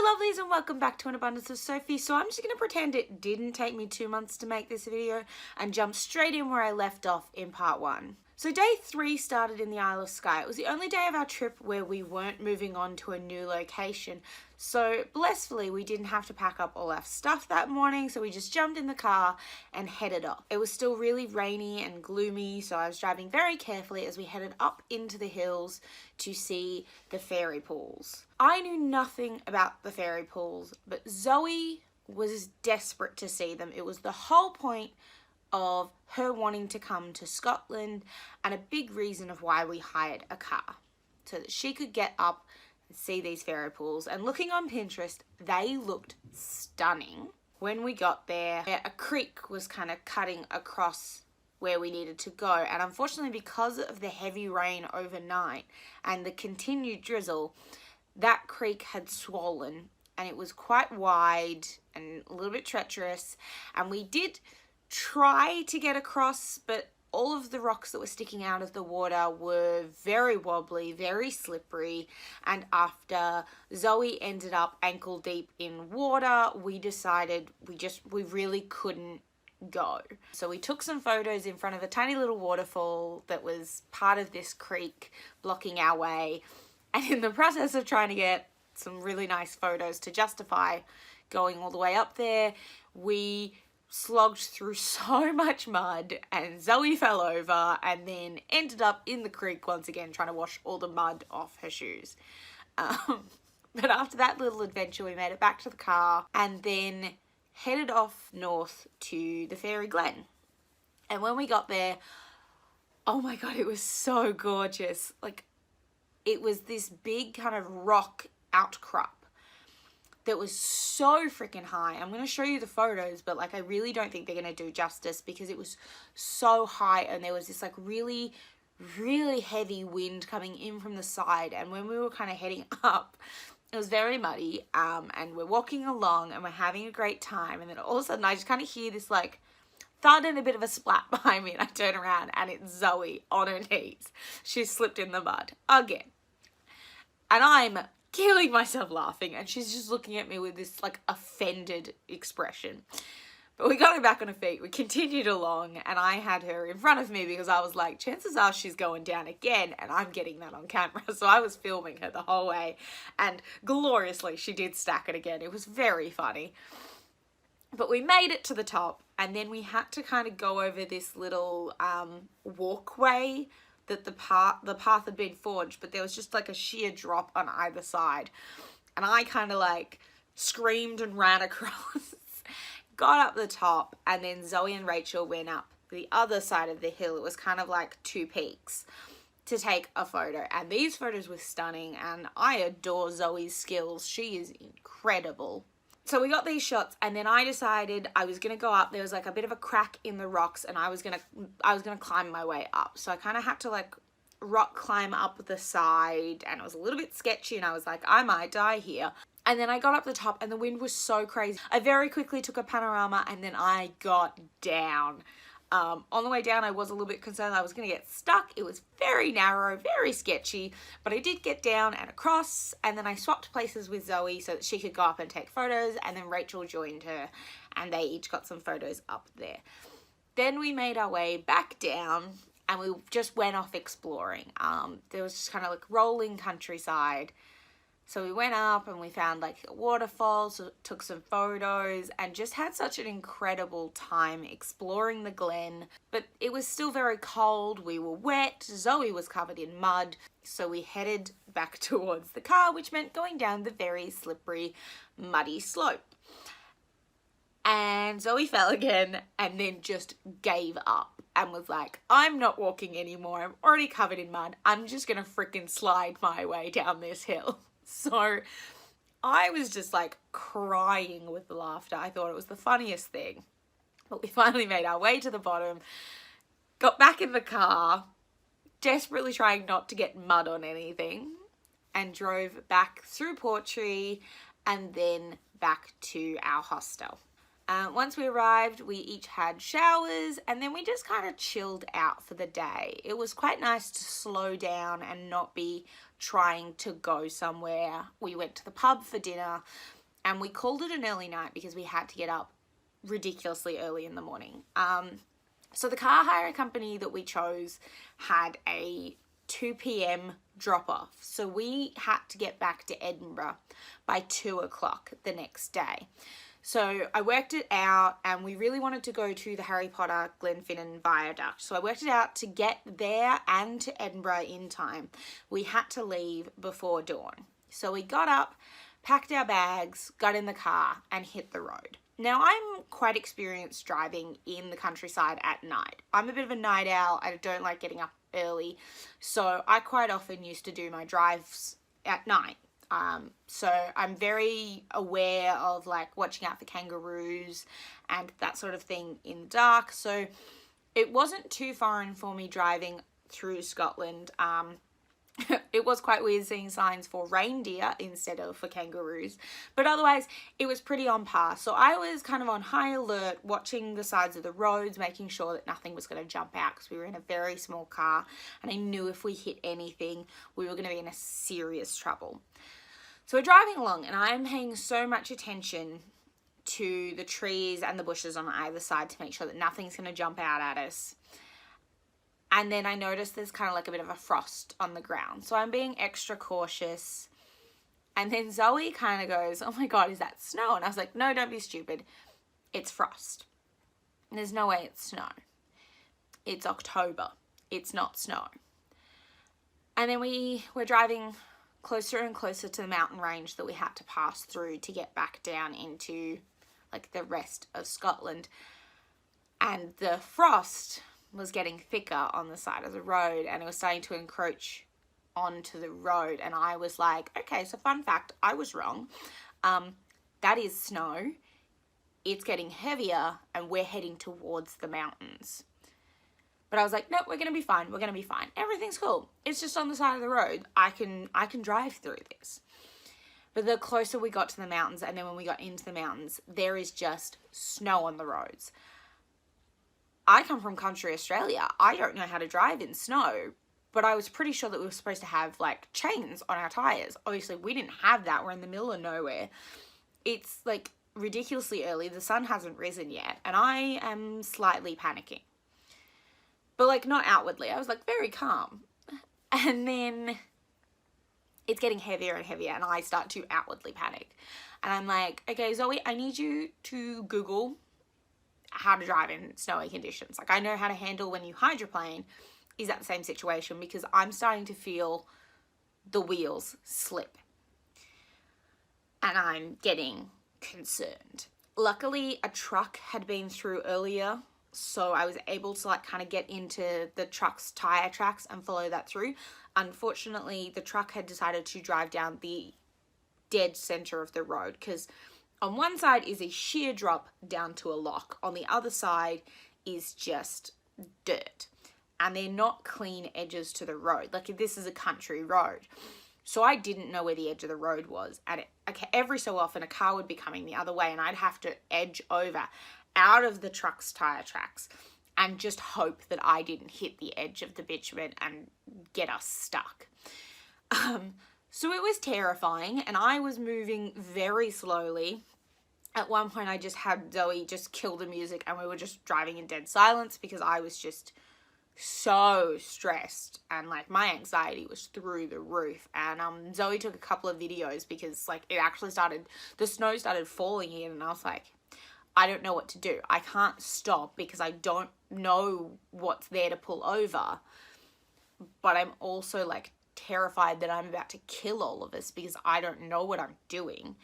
lovelies, and welcome back to An Abundance of Sophie. So I'm just going to pretend it didn't take me 2 months to make this video and jump straight in where I left off in part 1. So day 3 started in the Isle of Skye. It was the only day of our trip where we weren't moving on to a new location. So blissfully, we didn't have to pack up all our stuff that morning, so we just jumped in the car and headed off. It was still really rainy and gloomy, so I was driving very carefully as we headed up into the hills to see the fairy pools. I knew nothing about the fairy pools, but Zoe was desperate to see them. It was the whole point of her wanting to come to Scotland and a big reason of why we hired a car, so that she could get up and see these fairy pools. And looking on Pinterest, they looked stunning. When we got there, a creek was kind of cutting across where we needed to go, and unfortunately, because of the heavy rain overnight and the continued drizzle, that creek had swollen and it was quite wide and a little bit treacherous, and we did try to get across, but all of the rocks that were sticking out of the water were very wobbly, very slippery, and after Zoe ended up ankle deep in water, we decided we really couldn't go. So we took some photos in front of a tiny little waterfall that was part of this creek blocking our way, and in the process of trying to get some really nice photos to justify going all the way up there, we slogged through so much mud and Zoe fell over and then ended up in the creek once again trying to wash all the mud off her shoes. But after that little adventure, we made it back to the car and then headed off north to the Fairy Glen. And when we got there, oh my god, it was so gorgeous. Like, it was this big kind of rock outcrop that was so freaking high. I'm going to show you the photos, but like I really don't think they're going to do justice because it was so high and there was this like really heavy wind coming in from the side, and when we were kind of heading up, it was very muddy, and we're walking along and we're having a great time, and then all of a sudden I just kind of hear this like thud and a bit of a splat behind me, and I turn around and it's Zoe on her knees. She slipped in the mud again, and I'm killing myself laughing, and she's just looking at me with this like offended expression. But we got her back on her feet, we continued along, and I had her in front of me because I was like, chances are she's going down again, and I'm getting that on camera. So I was filming her the whole way, and gloriously she did stack it again. It was very funny. But we made it to the top, and then we had to kind of go over this little walkway that the path had been forged, but there was just like a sheer drop on either side, and I kind of like screamed and ran across, got up the top, and then Zoe and Rachel went up the other side of the hill. It was kind of like two peaks to take a photo, and these photos were stunning, and I adore Zoe's skills. She is incredible. So we got these shots, and then I decided I was going to go up. There was like a bit of a crack in the rocks, and I was going to climb my way up. So I kind of had to like rock climb up the side, and it was a little bit sketchy, and I was like, I might die here. And then I got up the top, and the wind was so crazy. I very quickly took a panorama, and then I got down. On the way down, I was a little bit concerned I was going to get stuck. It was very narrow, very sketchy, but I did get down and across, and then I swapped places with Zoe so that she could go up and take photos, and then Rachel joined her, and they each got some photos up there. Then we made our way back down, and we just went off exploring. There was just kind of like rolling countryside. So we went up and we found like a waterfall, so took some photos, and just had such an incredible time exploring the glen. But it was still very cold, we were wet, Zoe was covered in mud, so we headed back towards the car, which meant going down the very slippery, muddy slope. And Zoe fell again and then just gave up and was like, I'm not walking anymore, I'm already covered in mud, I'm just gonna freaking slide my way down this hill. So I was just like crying with laughter. I thought it was the funniest thing. But we finally made our way to the bottom, got back in the car, desperately trying not to get mud on anything, and drove back through Portree and then back to our hostel. Once we arrived, we each had showers, and then we just kind of chilled out for the day. It was quite nice to slow down and not be trying to go somewhere. We went to the pub for dinner, and we called it an early night because we had to get up ridiculously early in the morning. So the car hire company that we chose had a 2 p.m. drop off. So we had to get back to Edinburgh by 2 o'clock the next day. So I worked it out, and we really wanted to go to the Harry Potter Glenfinnan Viaduct. So I worked it out to get there and to Edinburgh in time. We had to leave before dawn. So we got up, packed our bags, got in the car, and hit the road. Now, I'm quite experienced driving in the countryside at night. I'm a bit of a night owl. I don't like getting up early. So I quite often used to do my drives at night. So I'm very aware of like watching out for kangaroos and that sort of thing in the dark. So it wasn't too foreign for me driving through Scotland. It was quite weird seeing signs for reindeer instead of for kangaroos, but otherwise it was pretty on par. So I was kind of on high alert, watching the sides of the roads, making sure that nothing was going to jump out because we were in a very small car, and I knew if we hit anything, we were going to be in a serious trouble. So we're driving along, and I'm paying so much attention to the trees and the bushes on either side to make sure that nothing's going to jump out at us. And then I noticed there's kind of like a bit of a frost on the ground. So I'm being extra cautious. And then Zoe kind of goes, oh my God, is that snow? And I was like, no, don't be stupid. It's frost. There's no way it's snow. It's October. It's not snow. And then we're driving closer and closer to the mountain range that we had to pass through to get back down into like the rest of Scotland. And the frost was getting thicker on the side of the road, and it was starting to encroach onto the road. And I was like, okay, so fun fact, I was wrong. That is snow. It's getting heavier, and we're heading towards the mountains. But I was like, no, we're gonna be fine. We're gonna be fine. Everything's cool. It's just on the side of the road. I can drive through this. But the closer we got to the mountains, and then when we got into the mountains, there is just snow on the roads. I come from country Australia. I don't know how to drive in snow, but I was pretty sure that we were supposed to have like chains on our tires. Obviously, we didn't have that. We're in the middle of nowhere. It's like ridiculously early. The sun hasn't risen yet, and I am slightly panicking. But like not outwardly. I was like very calm. And then it's getting heavier and heavier, and I start to outwardly panic. And I'm like, okay, Zoe, I need you to Google how to drive in snowy conditions. Like, I know how to handle when you hydroplane. Is that the same situation? Because I'm starting to feel the wheels slip. And I'm getting concerned. Luckily, a truck had been through earlier, so I was able to like kind of get into the truck's tire tracks and follow that through. Unfortunately, the truck had decided to drive down the dead center of the road, because on one side is a sheer drop down to a lock. On the other side is just dirt. And they're not clean edges to the road. Like, this is a country road. So I didn't know where the edge of the road was. And every so often a car would be coming the other way, and I'd have to edge over out of the truck's tire tracks and just hope that I didn't hit the edge of the bitumen and get us stuck. So it was terrifying, and I was moving very slowly. At one point, I just had Zoe just kill the music, and we were just driving in dead silence because I was just so stressed, and like my anxiety was through the roof. And Zoe took a couple of videos because like it actually the snow started falling in, and I was like, I don't know what to do. I can't stop because I don't know what's there to pull over, but I'm also like terrified that I'm about to kill all of us because I don't know what I'm doing.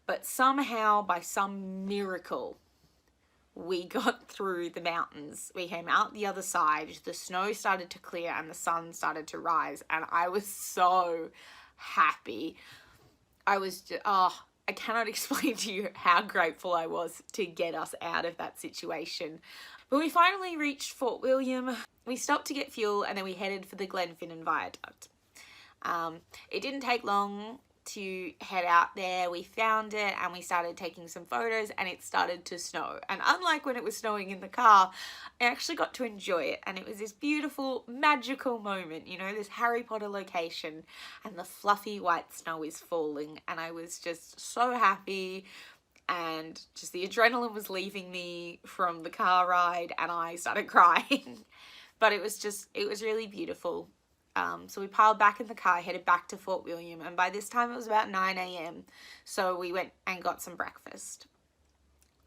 But somehow, by some miracle, we got through the mountains. We came out the other side, the snow started to clear and the sun started to rise, and I was so happy. I was just, I cannot explain to you how grateful I was to get us out of that situation. But we finally reached Fort William. We stopped to get fuel, and then we headed for the Glenfinnan Viaduct. It didn't take long to head out there. We found it and we started taking some photos, and it started to snow. And unlike when it was snowing in the car, I actually got to enjoy it. And it was this beautiful, magical moment, you know, this Harry Potter location, and the fluffy white snow is falling. And I was just so happy, and just the adrenaline was leaving me from the car ride, and I started crying. But it was really beautiful. So we piled back in the car, headed back to Fort William, and by this time it was about 9 a.m. So we went and got some breakfast.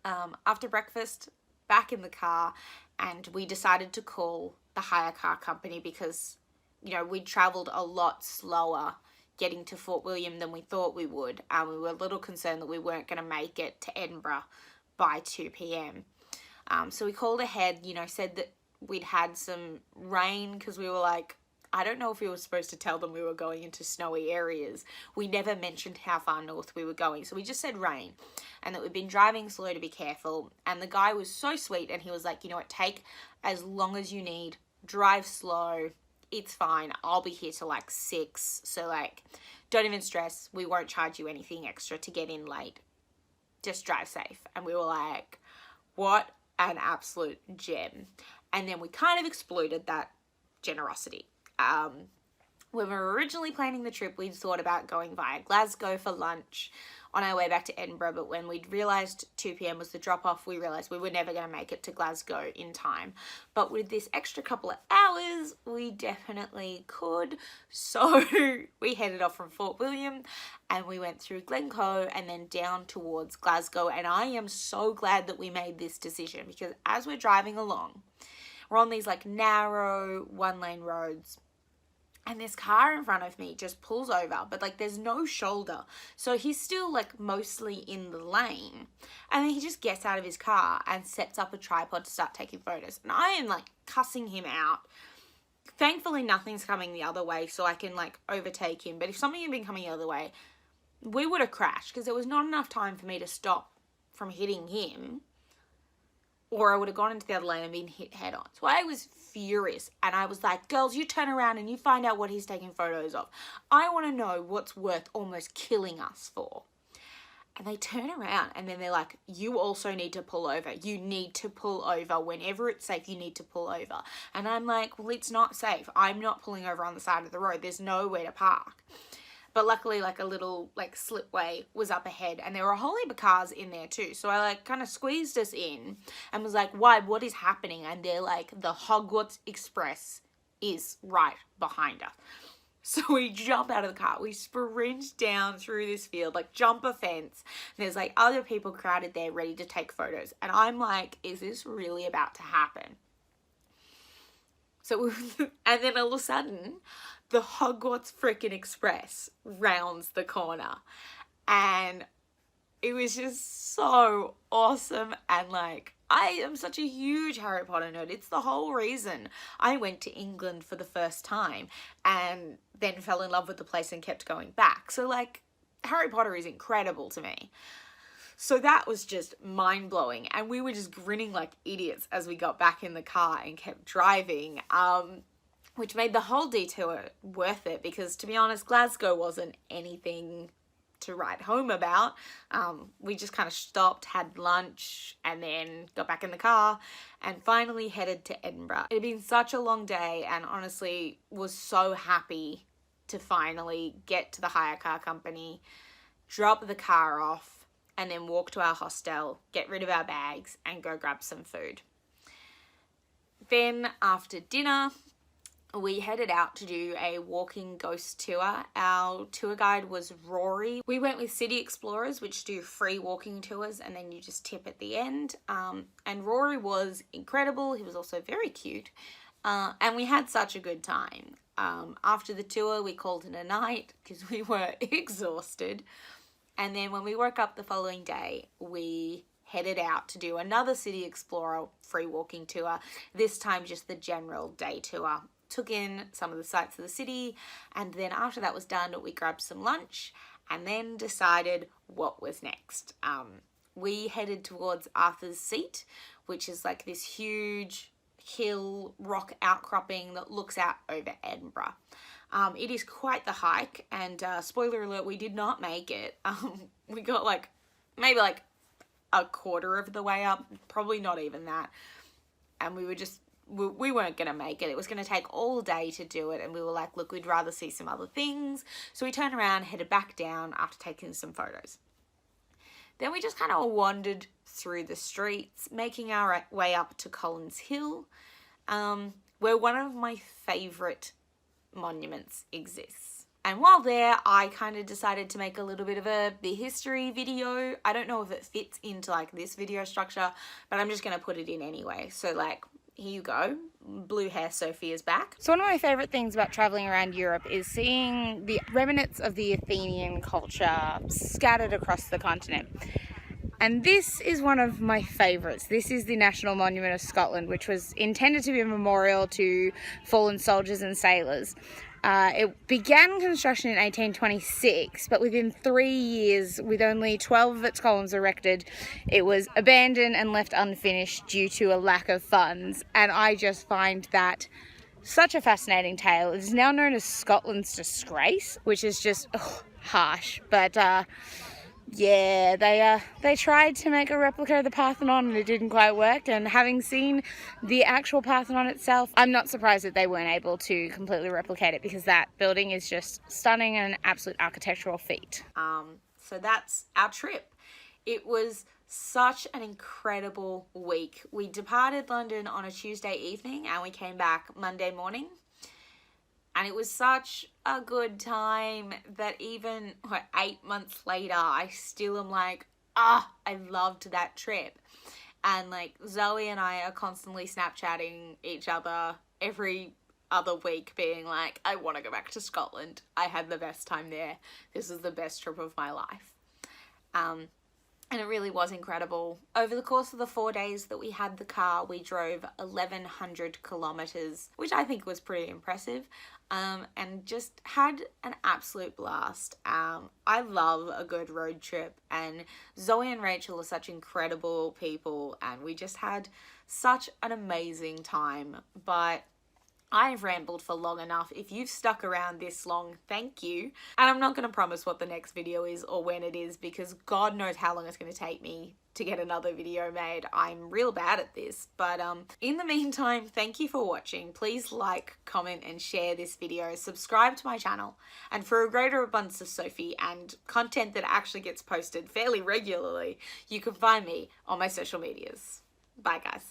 After breakfast, back in the car, and we decided to call the hire car company because, you know, we'd traveled a lot slower getting to Fort William than we thought we would, and we were a little concerned that we weren't going to make it to Edinburgh by 2 p.m. So we called ahead, you know, said that we'd had some rain, because we were like, I don't know if we were supposed to tell them we were going into snowy areas. We never mentioned how far north we were going. So we just said rain, and that we'd been driving slow to be careful. And the guy was so sweet, and he was like, you know what, take as long as you need, drive slow, it's fine. I'll be here till like 6. So like, don't even stress. We won't charge you anything extra to get in late. Just drive safe. And we were like, what an absolute gem. And then we kind of exploded that generosity. When we were originally planning the trip, we'd thought about going via Glasgow for lunch on our way back to Edinburgh, but when we'd realised 2 p.m. was the drop-off, we realised we were never going to make it to Glasgow in time. But with this extra couple of hours, we definitely could. So we headed off from Fort William, and we went through Glencoe and then down towards Glasgow. And I am so glad that we made this decision, because as we're driving along, we're on these like narrow one-lane roads, and this car in front of me just pulls over, but like there's no shoulder. So he's still like mostly in the lane. And then he just gets out of his car and sets up a tripod to start taking photos. And I am like cussing him out. Thankfully, nothing's coming the other way, so I can like overtake him. But if something had been coming the other way, we would have crashed, because there was not enough time for me to stop from hitting him, or I would have gone into the other lane and been hit head on. So I was furious, and I was like, girls, you turn around and you find out what he's taking photos of. I want to know what's worth almost killing us for. And they turn around, and then they're like, you also need to pull over. You need to pull over. Whenever it's safe, you need to pull over. And I'm like, well, it's not safe. I'm not pulling over on the side of the road. There's nowhere to park. But luckily, like a little like slipway was up ahead, and there were a whole heap of cars in there too. So I like kind of squeezed us in and was like, why, what is happening? And they're like, the Hogwarts Express is right behind us. So we jump out of the car, we sprint down through this field, like jump a fence. And there's like other people crowded there ready to take photos. And I'm like, is this really about to happen? So, and then all of a sudden, the Hogwarts frickin' Express rounds the corner, and it was just so awesome. And like, I am such a huge Harry Potter nerd. It's the whole reason I went to England for the first time, and then fell in love with the place and kept going back. So like, Harry Potter is incredible to me. So that was just mind-blowing, and we were just grinning like idiots as we got back in the car and kept driving, which made the whole detour worth it, because to be honest, Glasgow wasn't anything to write home about. We just kind of stopped, had lunch, and then got back in the car and finally headed to Edinburgh. It had been such a long day, and honestly was so happy to finally get to the hire car company, drop the car off, and then walk to our hostel, get rid of our bags, and go grab some food. Then after dinner, we headed out to do a walking ghost tour. Our tour guide was Rory. We went with City Explorers, which do free walking tours, and then you just tip at the end. And Rory was incredible. He was also very cute. And we had such a good time. After the tour, we called it a night because we were exhausted. And then when we woke up the following day, we headed out to do another City Explorer free walking tour, this time just the general day tour. Took in some of the sights of the city, and then after that was done, we grabbed some lunch and then decided what was next. We headed towards Arthur's Seat, which is like this huge hill rock outcropping that looks out over Edinburgh. It is quite the hike, and spoiler alert, we did not make it. We got like maybe like a quarter of the way up, probably not even that, and we weren't gonna make it. It was gonna take all day to do it, and we were like, look, we'd rather see some other things. So we turned around, headed back down after taking some photos. Then we just kind of wandered through the streets, making our way up to Collins Hill, where one of my favourite monuments exists. And while there, I kind of decided to make a little bit of the history video. I don't know if it fits into like this video structure, but I'm just going to put it in anyway. So like, here you go. Blue hair Sophie is back. So one of my favourite things about travelling around Europe is seeing the remnants of the Athenian culture scattered across the continent. And this is one of my favourites. This is the National Monument of Scotland, which was intended to be a memorial to fallen soldiers and sailors. It began construction in 1826, but within 3 years, with only 12 of its columns erected, it was abandoned and left unfinished due to a lack of funds. And I just find that such a fascinating tale. It is now known as Scotland's disgrace, which is just harsh, but yeah, they tried to make a replica of the Parthenon and it didn't quite work, and having seen the actual Parthenon itself, I'm not surprised that they weren't able to completely replicate it, because that building is just stunning and an absolute architectural feat. So that's our trip. It was such an incredible week. We departed London on a Tuesday evening and we came back Monday morning. And it was such a good time that even 8 months later, I still am like, I loved that trip. And like Zoe and I are constantly Snapchatting each other every other week being like, I want to go back to Scotland. I had the best time there. This is the best trip of my life. And it really was incredible. Over the course of the 4 days that we had the car, we drove 1,100 kilometers, which I think was pretty impressive, and just had an absolute blast. I love a good road trip, and Zoe and Rachel are such incredible people, and we just had such an amazing time. But I've rambled for long enough. If you've stuck around this long, thank you. And I'm not going to promise what the next video is or when it is, because God knows how long it's going to take me to get another video made. I'm real bad at this. But in the meantime, thank you for watching. Please like, comment and share this video. Subscribe to my channel. And for a greater abundance of Sophie and content that actually gets posted fairly regularly, you can find me on my social medias. Bye guys.